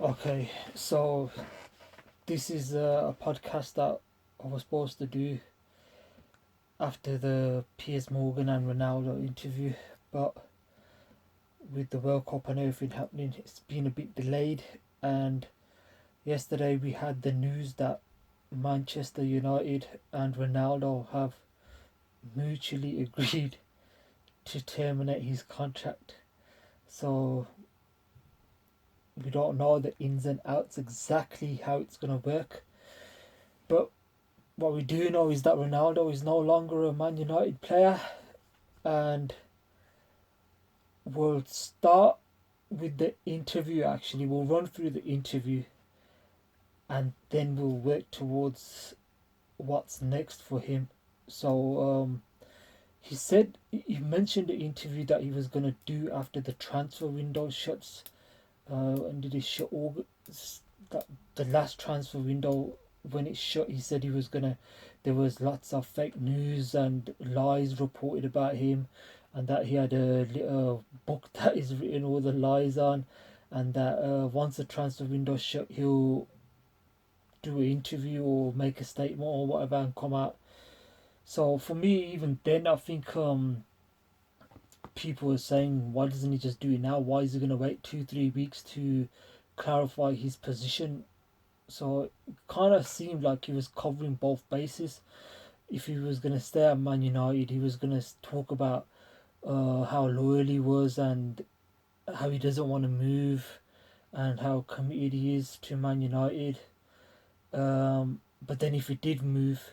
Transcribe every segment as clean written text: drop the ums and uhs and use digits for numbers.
Okay, so this is a podcast that I was supposed to do after the Piers Morgan and Ronaldo interview, but with the World Cup and everything happening, it's been a bit delayed. And yesterday we had the news that Manchester United and Ronaldo have mutually agreed to terminate his contract. So we don't know the ins and outs exactly how it's going to work, but what we do know is that Ronaldo is no longer a Man United player, and we'll start with the interview. Actually, we'll run through the interview and then we'll work towards what's next for him. So, he said, he mentioned the interview that he was going to do after the transfer window shuts. And did it shut August? That the last transfer window, when it shut, he said he was gonna. There was lots of fake news and lies reported about him, and that he had a little book that is written all the lies on, and that once the transfer window shut, he'll do an interview or make a statement or whatever and come out. So for me, even then, I think people are saying, why doesn't he just do it now? Why is he gonna wait 2 3 weeks to clarify his position? So it kind of seemed like he was covering both bases. If he was going to stay at Man United, he was going to talk about how loyal he was and how he doesn't want to move and how committed he is to Man United. But then if he did move,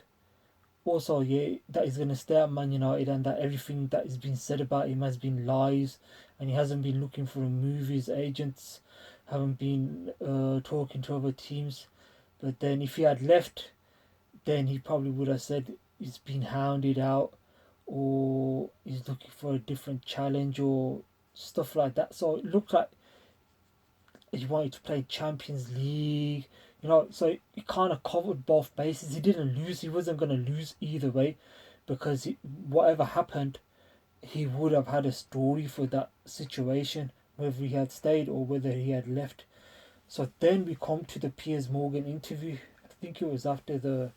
also, yeah, that he's going to stay at Man United and that everything that has been said about him has been lies and he hasn't been looking for a move. His agents haven't been talking to other teams. But then if he had left, then he probably would have said he's been hounded out or he's looking for a different challenge or stuff like that. So it looked like he wanted to play Champions League, so he kind of covered both bases. He didn't lose, he wasn't going to lose either way because whatever happened, he would have had a story for that situation, whether he had stayed or whether he had left. So then we come to the Piers Morgan interview. I think it was after the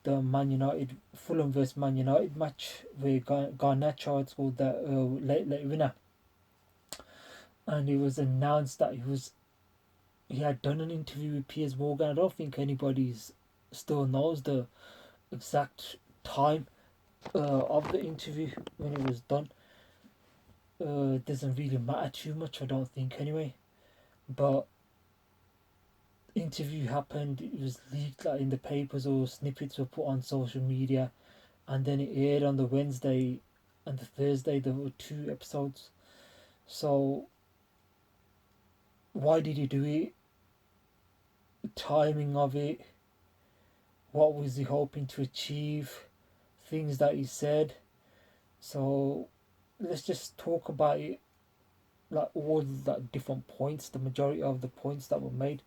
Man United Fulham versus Man United match where Garnacho had scored that late winner, and it was announced that he had done an interview with Piers Morgan. I don't think anybody still knows the exact time of the interview when it was done. It doesn't really matter too much, I don't think, anyway. But interview happened. It was leaked like in the papers or snippets were put on social media, and then it aired on the Wednesday and the Thursday. There were 2 episodes. So why did he do it? The timing of it. What was he hoping to achieve? Things that he said. So let's just talk about it, like all the different points, the majority of the points that were made.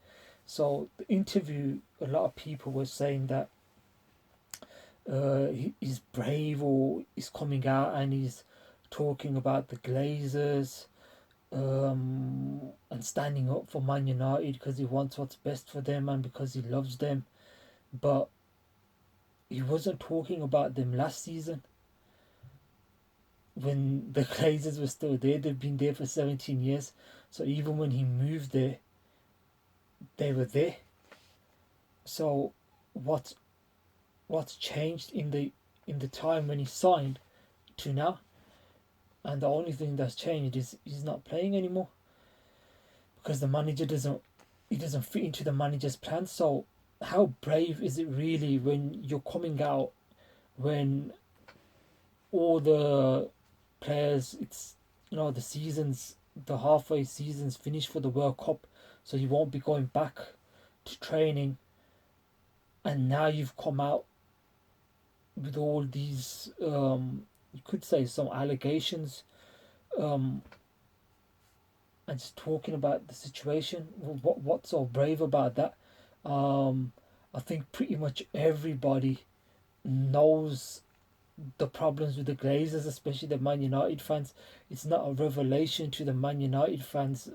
So the interview, a lot of people were saying that he's brave or he's coming out and he's talking about the Glazers and standing up for Man United because he wants what's best for them and because he loves them. But he wasn't talking about them last season when the Glazers were still there. They've been there for 17 years. So even when he moved there, they were there. So what's changed in the time when he signed to now? And the only thing that's changed is he's not playing anymore because the manager doesn't fit into the manager's plan. So how brave is it really when you're coming out when all the players, it's the seasons, the halfway seasons finished for the World Cup, so you won't be going back to training, and now you've come out with all these you could say some allegations, and just talking about the situation. What's so brave about that? I think pretty much everybody knows the problems with the Glazers, especially the Man United fans. It's not a revelation to the Man United fans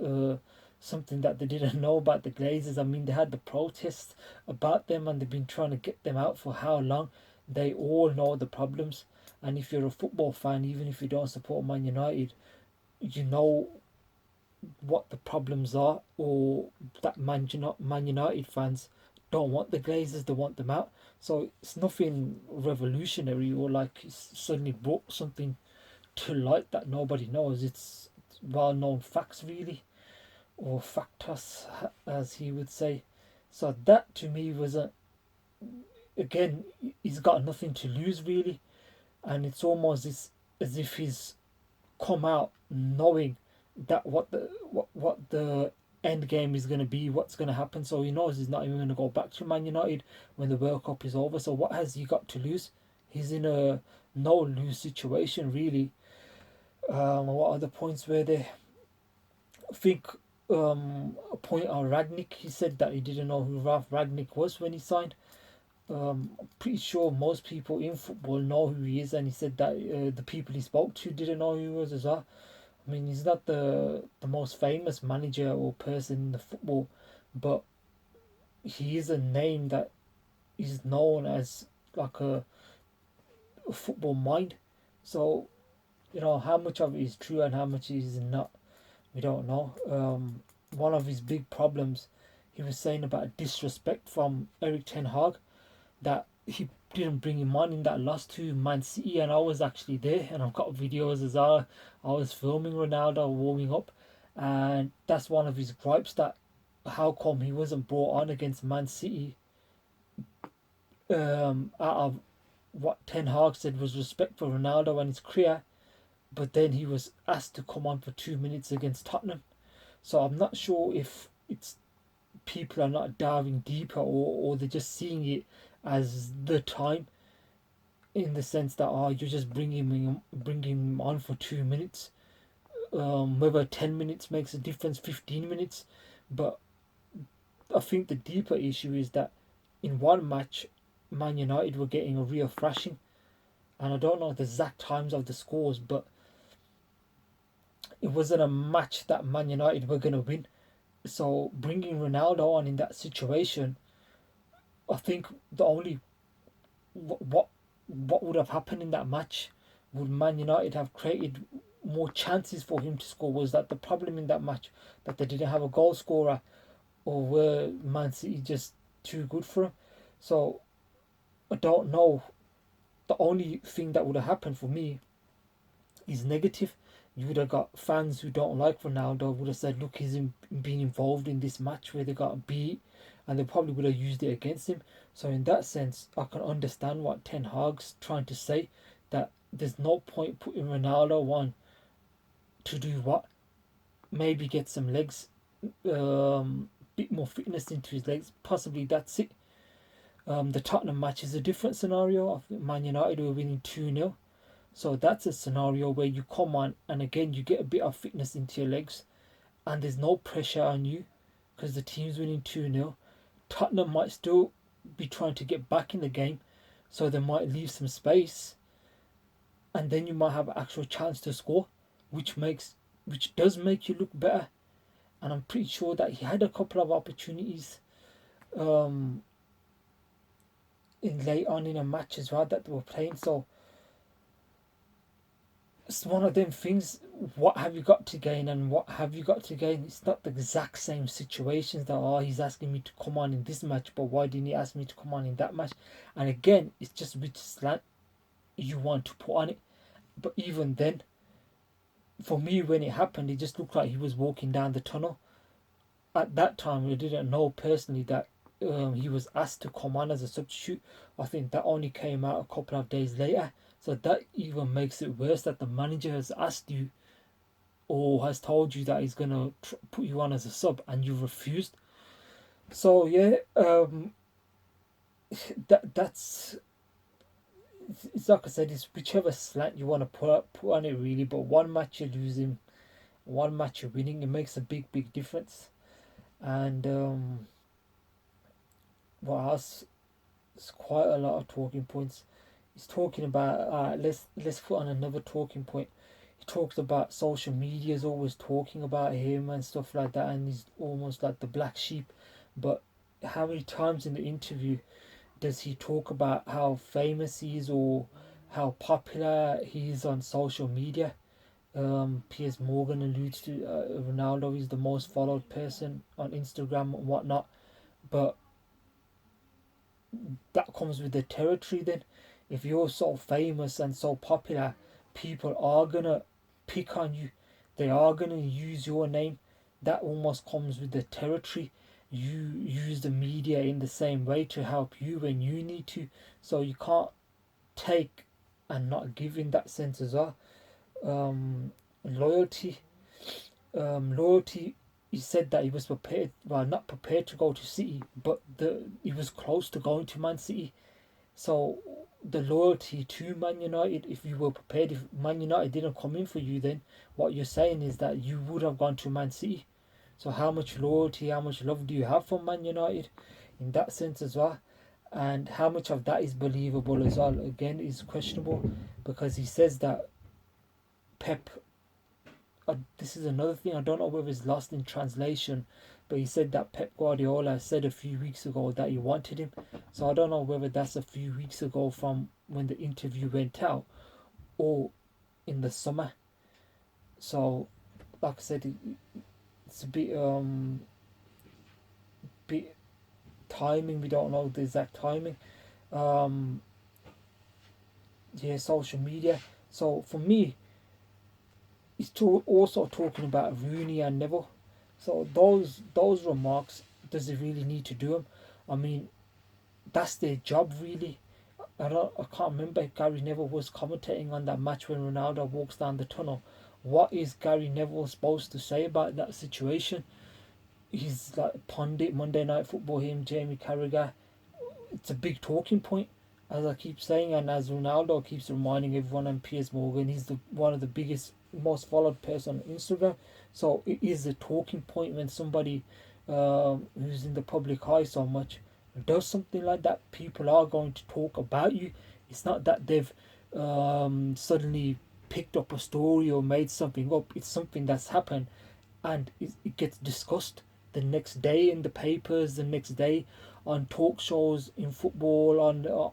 something that they didn't know about the Glazers. I mean, they had the protests about them and they've been trying to get them out for how long? They all know the problems. And if you're a football fan, even if you don't support Man United, you know what the problems are, or that Man United fans don't want the Glazers, they want them out. So it's nothing revolutionary or like it's suddenly brought something to light that nobody knows. It's well known facts, really, or factus, as he would say. So that to me was a, again, he's got nothing to lose, really, and it's almost as if he's come out knowing that what the end game is going to be, what's going to happen. So he knows he's not even going to go back to Man United when the World Cup is over. So what has he got to lose? He's in a no lose situation, really. What other points were there? I think a point on Ragnick. He said that he didn't know who Ralph Ragnick was when he signed. I'm pretty sure most people in football know who he is, and he said that the people he spoke to didn't know who he was as well. I mean, he's not the most famous manager or person in the football, but he is a name that is known as like a football mind. So, how much of it is true and how much is not, we don't know. One of his big problems, he was saying about disrespect from Eric Ten Hag, that he didn't bring him on in that loss to Man City, and I was actually there, and I've got videos as well. I was filming Ronaldo warming up, and that's one of his gripes, that how come he wasn't brought on against Man City, out of what Ten Hag said was respect for Ronaldo and his career, but then he was asked to come on for 2 minutes against Tottenham. So I'm not sure if it's people are not diving deeper, or they're just seeing it as the time, in the sense that, oh, you're just bringing him on for 2 minutes. Whether 10 minutes makes a difference, 15 minutes, but I think the deeper issue is that in one match, Man United were getting a real thrashing, and I don't know the exact times of the scores, but it wasn't a match that Man United were gonna win. So bringing Ronaldo on in that situation, I think the only what what would have happened in that match, would Man United have created more chances for him to score? Was that the problem in that match, that they didn't have a goal scorer, or were Man City just too good for him? So I don't know. The only thing that would have happened for me is negative. You would have got fans who don't like Ronaldo would have said, look, he's been involved in this match where they got beat, and they probably would have used it against him. So in that sense, I can understand what Ten Hag's trying to say, that there's no point putting Ronaldo on to do what? Maybe get some legs, bit more fitness into his legs. Possibly that's it. The Tottenham match is a different scenario. I think Man United were winning 2-0. So that's a scenario where you come on and again you get a bit of fitness into your legs, and there's no pressure on you because the team's winning 2-0. Tottenham might still be trying to get back in the game, so they might leave some space, and then you might have an actual chance to score, which does make you look better. And I'm pretty sure that he had a couple of opportunities um, in late on in a match as well that they were playing. So it's one of them things. What have you got to gain, and what have you got to gain? It's not the exact same situations that, oh, he's asking me to come on in this match, but why didn't he ask me to come on in that match? And again, it's just which slant you want to put on it. But even then, for me, when it happened, it just looked like he was walking down the tunnel. At that time, we didn't know personally that he was asked to come on as a substitute. I think that only came out a couple of days later. So that even makes it worse, that the manager has asked you or has told you that he's going to put you on as a sub and you refused. So yeah, that's, it's like I said, it's whichever slant you want to put on it, really. But one match you're losing, one match you're winning, it makes a big difference. And what else? There's quite a lot of talking points. He's talking about let's put on another talking point. he talks about social media is always talking about him and stuff like that, and he's almost like the black sheep. But how many times in the interview does he talk about how famous he is or how popular he is on social media? Piers Morgan alludes to Ronaldo is the most followed person on Instagram and whatnot, but that comes with the territory then. If you're so famous and so popular, people are gonna pick on you. They are gonna use your name. That almost comes with the territory. You use the media in the same way to help you when you need to. So you can't take and not give in that sense as well. Loyalty. Loyalty, he said that he was prepared, well, not prepared to go to City, but he was close to going to Man City. So the loyalty to Man United, if you were prepared, if Man United didn't come in for you, then what you're saying is that you would have gone to Man City. So how much loyalty, how much love do you have for Man United in that sense as well? And how much of that is believable as well, again, is questionable, because he says that Pep, this is another thing, I don't know whether it's lost in translation, but he said that Pep Guardiola said a few weeks ago that he wanted him. So I don't know whether that's a few weeks ago from when the interview went out or in the summer. So, like I said, it's a bit timing. We don't know the exact timing. Um, yeah, social media. So for me, he's also talking about Rooney and Neville. So those remarks, does it really need to do them? I mean, that's their job really. I can't remember if Gary Neville was commentating on that match when Ronaldo walks down the tunnel. What is Gary Neville supposed to say about that situation? He's like pundit Monday Night Football, him, Jamie Carragher. It's a big talking point, as I keep saying, and as Ronaldo keeps reminding everyone, and Piers Morgan, he's one of the biggest, most followed person on Instagram. So it is a talking point when somebody who's in the public eye so much does something like that. People are going to talk about you. It's not that they've suddenly picked up a story or made something up. It's something that's happened, and it gets discussed the next day in the papers, the next day on talk shows in football,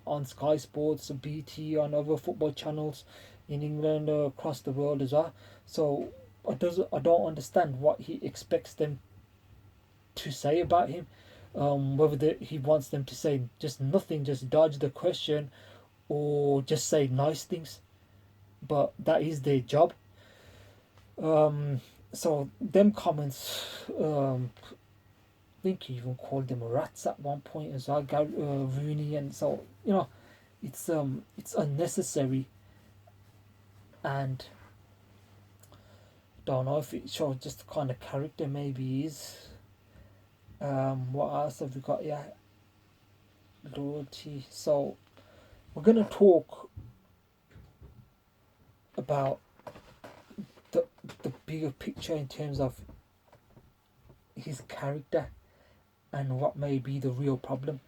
on Sky Sports, BT, on other football channels in England, across the world as well. So I don't understand what he expects them to say about him. Whether he wants them to say just nothing, just dodge the question, or just say nice things. But that is their job. So them comments, I think he even called them rats at one point as well, Rooney, and so it's unnecessary, and don't know if it shows just the kind of character maybe he is. What else have we got? Yeah, loyalty. So we're gonna talk about the the bigger picture in terms of his character and what may be the real problem.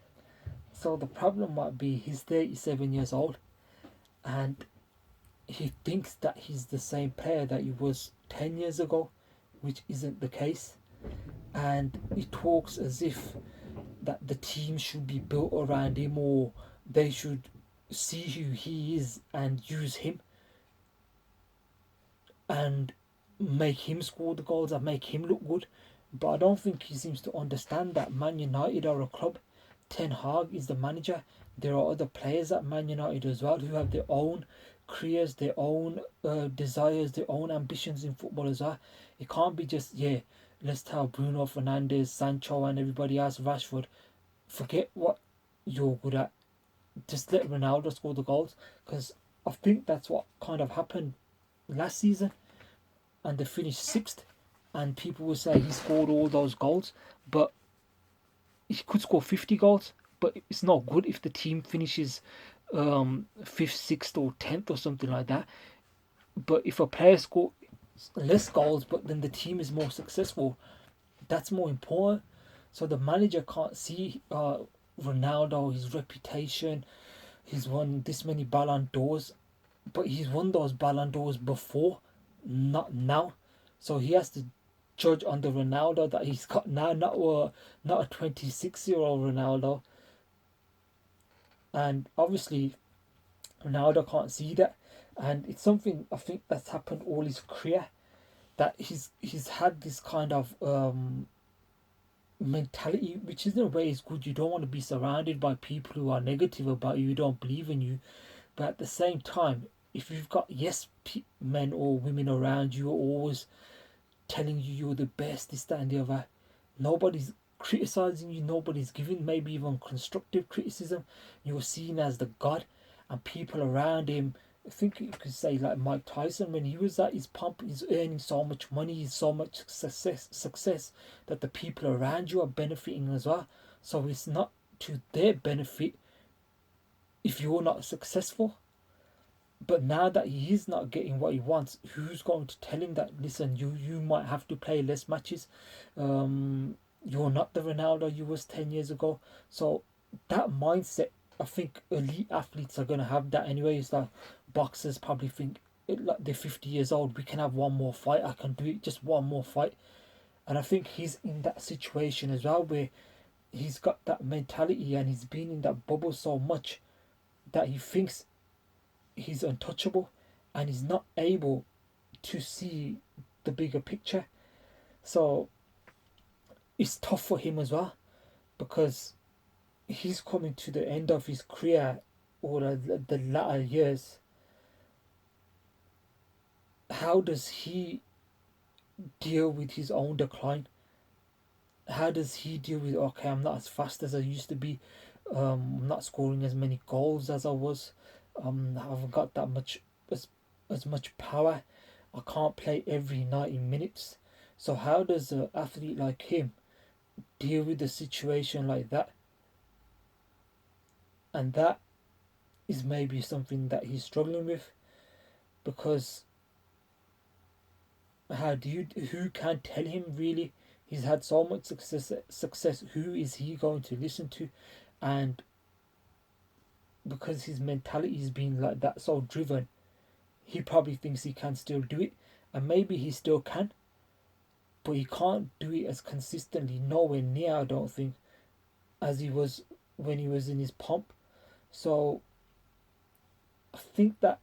So the problem might be he's 37 years old and he thinks that he's the same player that he was 10 years ago, which isn't the case. And he talks as if that the team should be built around him, or they should see who he is and use him and make him score the goals and make him look good. But I don't think he seems to understand that Man United are a club. Ten Hag is the manager. There are other players at Man United as well who have their own careers, their own desires, their own ambitions in football as well. It can't be just, yeah, let's tell Bruno Fernandes, Sancho and everybody else, Rashford, forget what you're good at. Just let Ronaldo score the goals. Because I think that's what kind of happened last season. And they finished sixth. And people will say he scored all those goals. But he could score 50 goals. But it's not good if the team finishes 5th, 6th or 10th or something like that. But if a player scores less goals but then the team is more successful, that's more important. So the manager can't see Ronaldo, his reputation. He's won this many Ballon d'Ors, but he's won those Ballon d'Ors before. not now. So he has to judge on the Ronaldo that he's got now, not a 26-year-old Ronaldo. And obviously Ronaldo can't see that, and it's something I think that's happened all his career, that he's had this kind of mentality, which in a way is good. You don't want to be surrounded by people who are negative about you, who don't believe in you. But at the same time, if you've got men or women around you, are always telling you you're the best, this, that, and the other, nobody's criticizing you, nobody's giving maybe even constructive criticism. You're seen as the god, and people around him. I think you could say like Mike Tyson, when he was at his pump, he's earning so much money, he's so much success that the people around you are benefiting as well. So it's not to their benefit if you're not successful. But now that he is not getting what he wants, who's going to tell him that, listen, you might have to play less matches? You're not the Ronaldo you was 10 years ago. So that mindset, I think elite athletes are going to have that anyway. It's like boxers probably think, like they're 50 years old, we can have one more fight, I can do it, just one more fight. And I think he's in that situation as well, where he's got that mentality and he's been in that bubble so much that he thinks he's untouchable, and he's not able to see the bigger picture. So it's tough for him as well, because he's coming to the end of his career, or the latter years. How does he deal with his own decline? How does he deal with, okay, I'm not as fast as I used to be, I'm not scoring as many goals as I was, I haven't got that much as much power, I can't play every 90 minutes. So how does an athlete like him deal with a situation like that? And that is maybe something that he's struggling with, because who can tell him really? He's had so much success, who is he going to listen to? And because his mentality has been like that, so driven, he probably thinks he can still do it, and maybe he still can, but he can't do it as consistently, nowhere near, I don't think, as he was when he was in his pomp. So I think that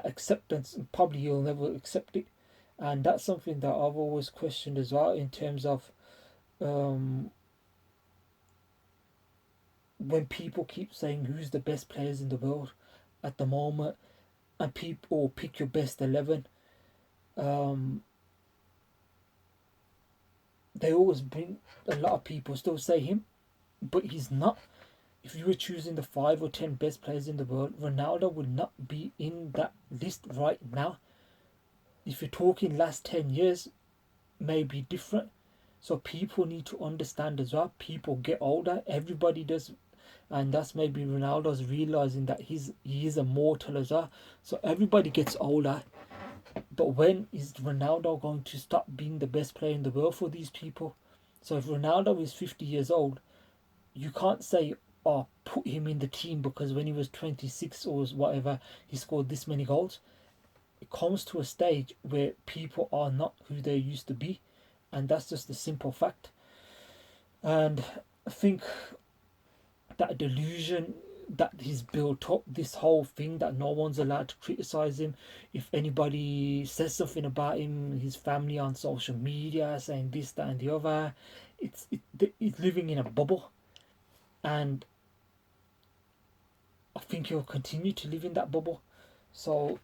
acceptance, probably he'll never accept it, and that's something that I've always questioned as well, in terms of um, when people keep saying who's the best players in the world at the moment, and people pick your best 11, um, they always bring, a lot of people still say him, but he's not. If you were choosing the 5 or 10 best players in the world, Ronaldo would not be in that list right now. If you're talking last 10 years, maybe different. So people need to understand as well. People get older, everybody does, and that's maybe Ronaldo's realizing that he is a mortal as well. So everybody gets older, but when is Ronaldo going to stop being the best player in the world for these people? So if Ronaldo is 50 years old, you can't say, oh, put him in the team because when he was 26 or whatever, he scored this many goals. It comes to a stage where people are not who they used to be, and that's just a simple fact. And I think that delusion that he's built up, this whole thing that no one's allowed to criticize him, if anybody says something about him, his family on social media saying this, that, and the other, it's living in a bubble, and I think he'll continue to live in that bubble. So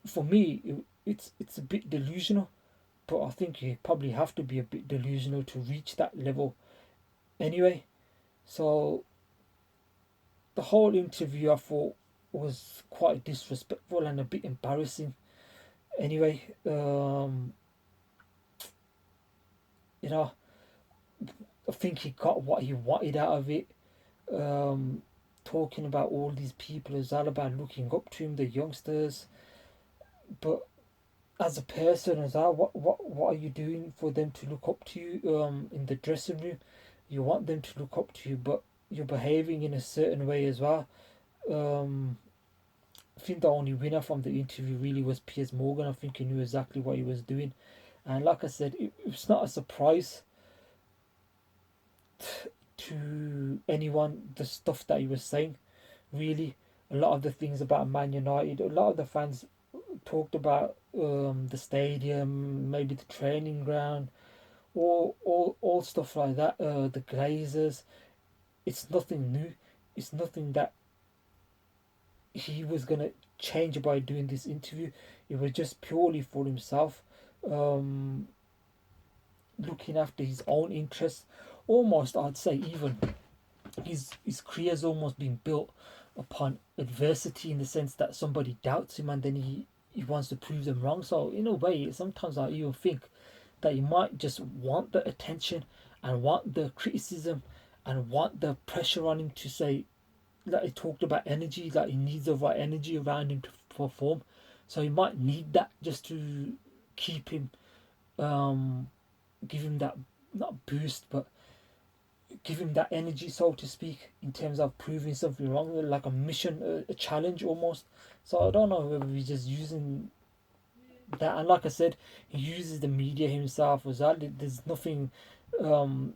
for me, it's a bit delusional, but I think you probably have to be a bit delusional to reach that level anyway. So the whole interview I thought was quite disrespectful and a bit embarrassing. Anyway, you know, I think he got what he wanted out of it. Um, Talking about all these people is all about looking up to him, the youngsters. But as a person as well, what are you doing for them to look up to you? In the dressing room, you want them to look up to you, but you're behaving in a certain way as well. Um, I think the only winner from the interview really was Piers Morgan. I think he knew exactly what he was doing, and like I said, it's not a surprise to anyone the stuff that he was saying. Really, a lot of the things about Man United, a lot of the fans talked about the stadium, maybe the training ground, all stuff like that. The Glazers. It's nothing new. It's nothing that he was gonna change by doing this interview. It was just purely for himself, um, looking after his own interests. Almost, I'd say, even his career's almost been built upon adversity in the sense that somebody doubts him and then he wants to prove them wrong. So in a way, sometimes I even think that he might just want the attention and want the criticism and want the pressure on him to say that he talked about energy, that he needs the right energy around him to perform. So he might need that just to keep him, um, give him that, not boost, but give him that energy, so to speak, in terms of proving something wrong, like a mission, a challenge almost. So I don't know whether he's just using that, and like I said, he uses the media himself as well. There's nothing, um,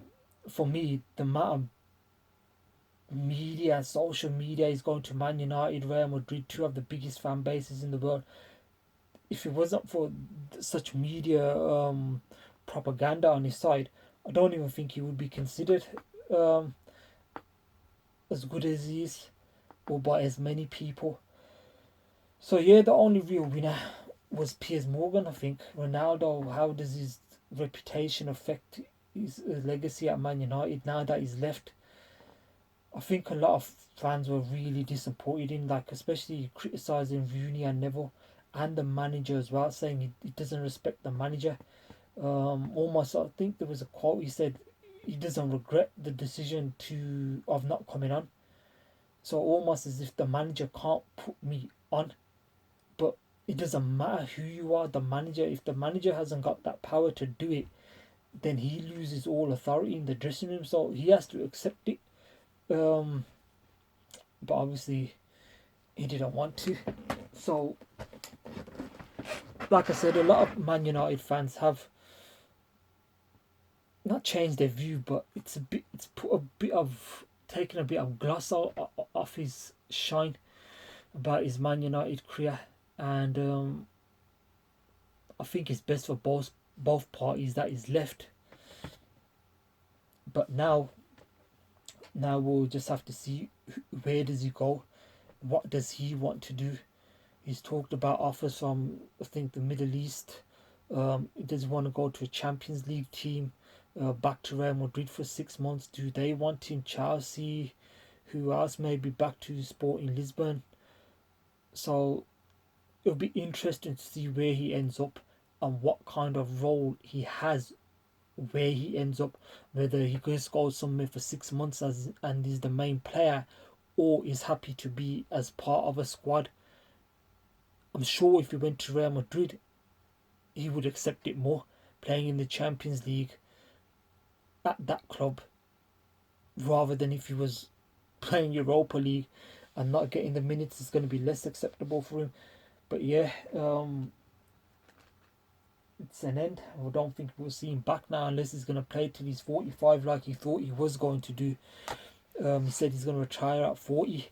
for me, the amount of media, social media is going to Man United, Real Madrid, two of the biggest fan bases in the world. If it wasn't for such media propaganda on his side, I don't even think he would be considered um, as good as he is, or by as many people. So yeah, the only real winner was Piers Morgan. I think Ronaldo. How does his reputation affect his legacy at Man United now that he's left? I think a lot of fans were really disappointed in, like, especially criticising Rooney and Neville and the manager as well, saying he doesn't respect the manager. Almost, I think there was a quote, he said he doesn't regret the decision to of not coming on. So almost as if the manager can't put me on, but it doesn't matter who you are, the manager. If the manager hasn't got that power to do it, then he loses all authority in the dressing room. So he has to accept it. Um, but obviously he didn't want to. So, like I said, a lot of Man United fans have not changed their view, but it's put a bit of taken a bit of gloss off his shine about his Man United career, and I think it's best for both parties that he's left. But now we'll just have to see where does he go, what does he want to do. He's talked about offers from, I think, the Middle East. He doesn't want to go to a Champions League team. Back to Real Madrid for 6 months. Do they want him? Chelsea? Who else? Maybe back to Sporting Lisbon. So it'll be interesting to see where he ends up and what kind of role he has where he ends up. Whether he just goes somewhere for 6 months and is the main player, or is happy to be as part of a squad. I'm sure if he went to Real Madrid, he would accept it more, playing in the Champions League at that club, rather than if he was playing Europa League and not getting the minutes. Is going to be less acceptable for him. But yeah, it's an end. I don't think we'll see him back now unless he's going to play till he's 45 like he thought he was going to do. He said he's going to retire at 40.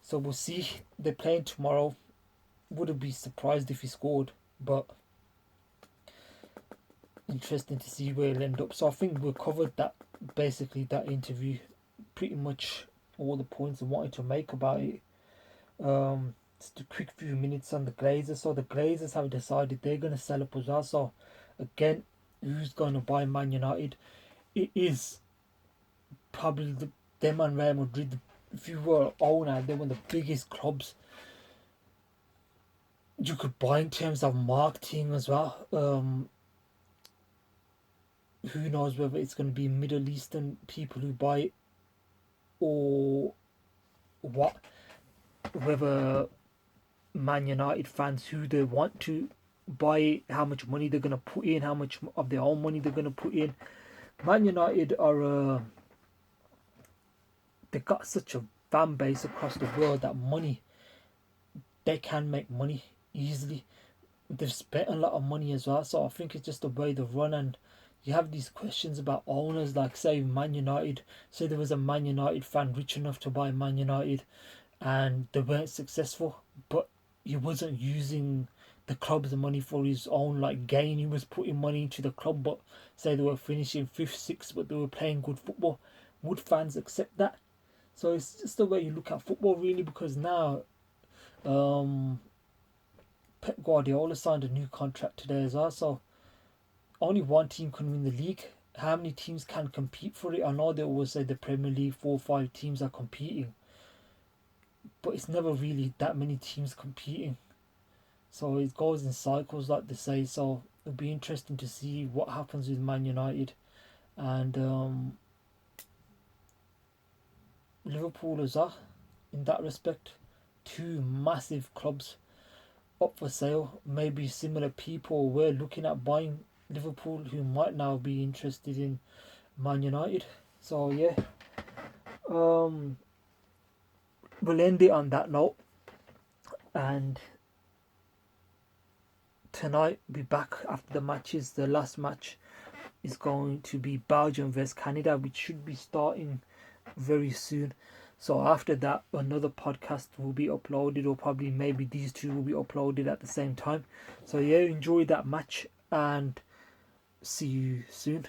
So we'll see. They're playing tomorrow. Wouldn't be surprised if he scored, but interesting to see where he'll end up. So I think we've covered that, basically that interview, pretty much all the points I wanted to make about it. Just a quick few minutes on the Glazers. So the Glazers have decided they're going to sell up as well. So again, who's going to buy Man United? It is probably them and Real Madrid. If you were an owner, they were the biggest clubs you could buy in terms of marketing as well. Who knows whether it's going to be Middle Eastern people who buy it or what, whether Man United fans who they want to buy it, how much money they're going to put in, how much of their own money they're going to put in. Man United are they got such a fan base across the world that money they can make money easily. They've spent a lot of money as well, so I think it's just the way they run. And you have these questions about owners, like say Man United. Say there was a Man United fan rich enough to buy Man United, and they weren't successful, but he wasn't using the club's money for his own like gain. He was putting money into the club, but say they were finishing fifth, sixth, but they were playing good football. Would fans accept that? So it's just the way you look at football, really, because now um, Pep Guardiola signed a new contract today as well. So only one team can win the league. How many teams can compete for it? I know they always say the Premier League 4 or 5 teams are competing, but it's never really that many teams competing. So it goes in cycles, like they say. So it'll be interesting to see what happens with Man United and Liverpool as well. In that respect, two massive clubs up for sale. Maybe similar people were looking at buying Liverpool who might now be interested in Man United. So yeah, um, we'll end it on that note. And tonight, be back after the matches. The last match is going to be Belgium vs Canada, which should be starting very soon. So after that, another podcast will be uploaded, or probably maybe these two will be uploaded at the same time. So yeah, enjoy that match and see you soon.